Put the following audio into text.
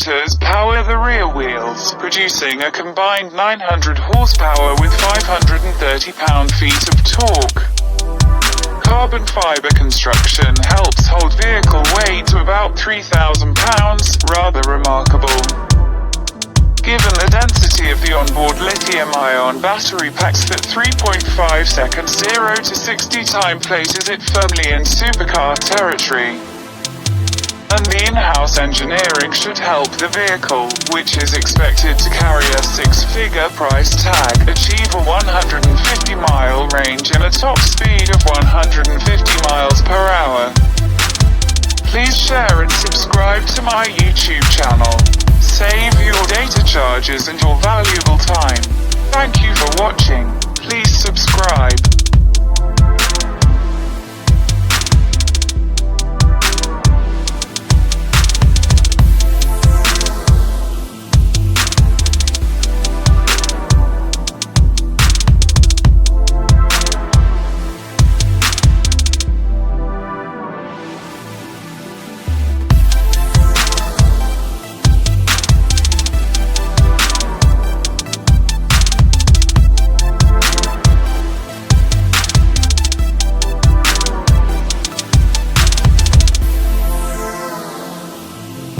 motors power the rear wheels, producing a combined 900 horsepower with 530 pound-feet of torque. Carbon fiber construction helps hold vehicle weight to about 3,000 pounds, rather remarkable. Given the density of the onboard lithium-ion battery packs, that 3.5 seconds 0 to 60 time places it firmly in supercar territory. And the in-house engineering should help the vehicle, which is expected to carry a six-figure price tag, achieve a 150-mile range and a top speed of 150 miles per hour. Please share and subscribe to my YouTube channel. Save your data charges and your valuable time. Thank you for watching.